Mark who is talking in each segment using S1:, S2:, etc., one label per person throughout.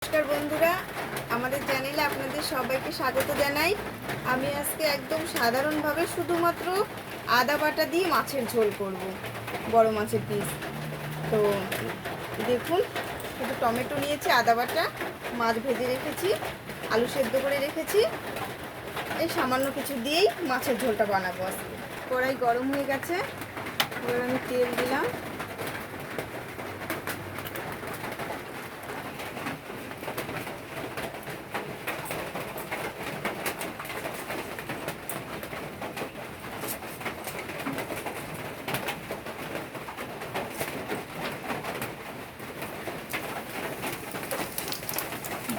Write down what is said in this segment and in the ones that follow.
S1: নমস্কার বন্ধুরা, আমাদের চ্যানেলে আপনাদের সবাইকে স্বাগত জানাই। আমি আজকে একদম সাধারণভাবে শুধুমাত্র আদা বাটা দিয়ে মাছের ঝোল করব, বড় মাছের পিস। তো দেখুন, শুধু টমেটো নিয়েছি, আদা বাটা, মাছ ভেজে রেখেছি, আলু সেদ্ধ করে রেখেছি, এই সামান্য কিছু দিয়েই মাছের ঝোলটা বানাবো আজকে। কড়াই গরম হয়ে গেছে, এবার আমি তেল দিলাম।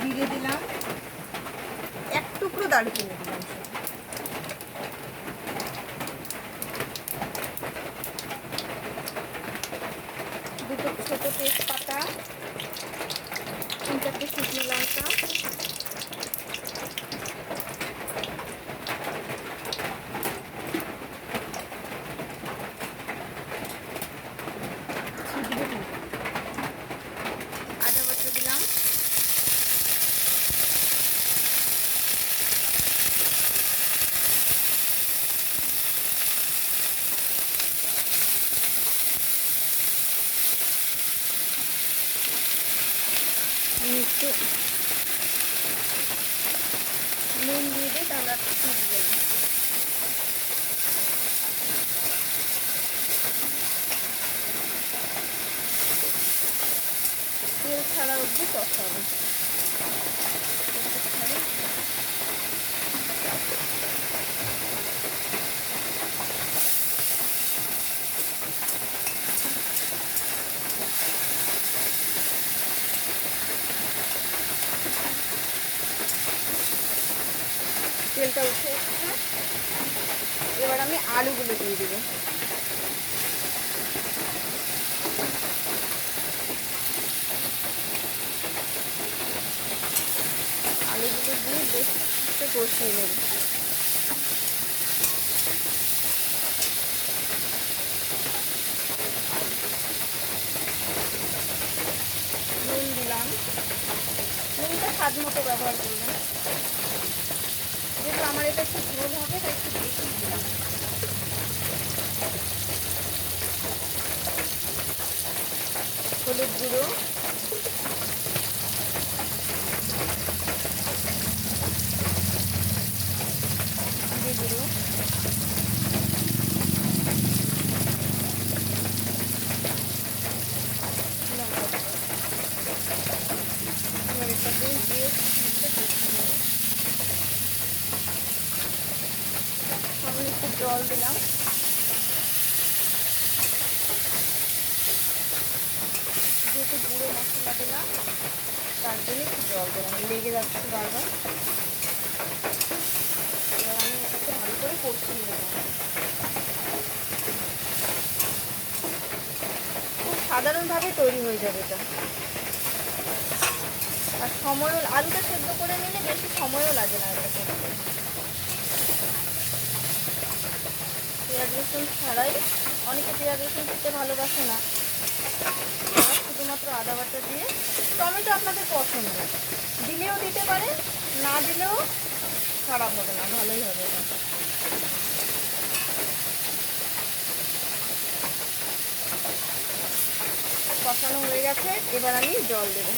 S1: জিরে দিলাম, এক টুকরো দারুচিনি দিলাম, দুটো ছোটো তেজপাতা, 3-4টে শুকনো লঙ্কা, আদা বাটা দিলাম, একটু নুন দিয়ে দিই, তাহলে আর ফুটবে না। তেল ছাড়া অবধি কষাবো। তেলটা উঠে এসেছে, এবার আমি আলুগুলো দিয়ে দেবো। আলুগুলো দিয়ে বেশ কষিয়ে নেব। নুন দিলাম, নুনটা স্বাদ মতো ব্যবহার করবেন, যেহেতু আমার এটা একটু ঝোল হবে তাই একটু বেশি দিলাম। হলুদ গুঁড়ো, জিরে গুঁড়ো, লঙ্কা গুঁড়ো। এবার এটা দিয়ে সামনে একটু জল দিলাম, যেহেতু গুঁড়ো মশলা দিলাম তার জন্য একটু জল দিলাম, লেগে যাচ্ছে বারবার। এবার আমি এটাকে ভালো করে কষিয়ে নেব। খুব সাধারণভাবে তৈরি হয়ে যাবে এটা, আর সময়ও, আলুটা সেদ্ধ করে নিলে বেশি সময়ও লাগে না এটা করতে। পেঁয়াজ রসুন ছাড়াই, অনেকে পেঁয়াজ রসুন খেতে ভালোবাসে না, শুধুমাত্র আদা বাটা দিয়ে, টমেটো আপনাদের পছন্দ, দিলেও দিতে পারেন, না দিলেও খারাপ হবে না, ভালোই হবে এটা। কষানো হয়ে গেছে, এবার আমি জল দেব।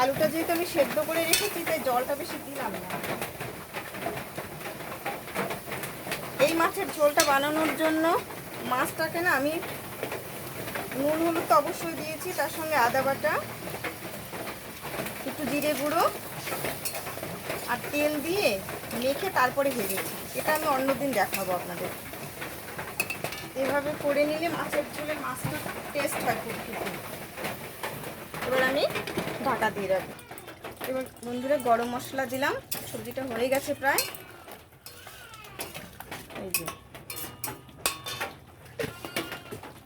S1: আলুটা যেহেতু আমি সেদ্ধ করে রেখেছি তাই জলটা বেশি দিলাম না। এই মাছের ঝোলটা বানানোর জন্য মাছটাকে না আমি নুন হলুদ তো অবশ্যই দিয়েছি, তার সঙ্গে আদা বাটা, একটু জিরে গুঁড়ো আর তেল দিয়ে মেখে তারপরে ভেজেছি। এটা আমি অন্যদিন দেখাবো আপনাদের। এভাবে করে নিলে মাছের ঝোলে মাছটা টেস্ট হয় খুব খেতে। এবার আমি ঢাকা দিয়ে রাখবো। এবার বন্ধুরা গরম মশলা দিলাম, সবজিটা হয়ে গেছে প্রায়। এই যে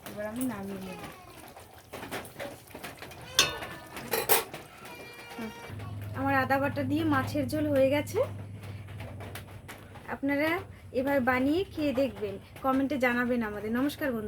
S1: এবার আমি নামিয়ে নেব। আমার আদা বাটা দিয়ে মাছের ঝোল হয়ে গেছে। আপনারা এভাবে বানিয়ে খেয়ে দেখবেন, কমেন্টে জানাবেন আমাদের। নমস্কার বন্ধুরা।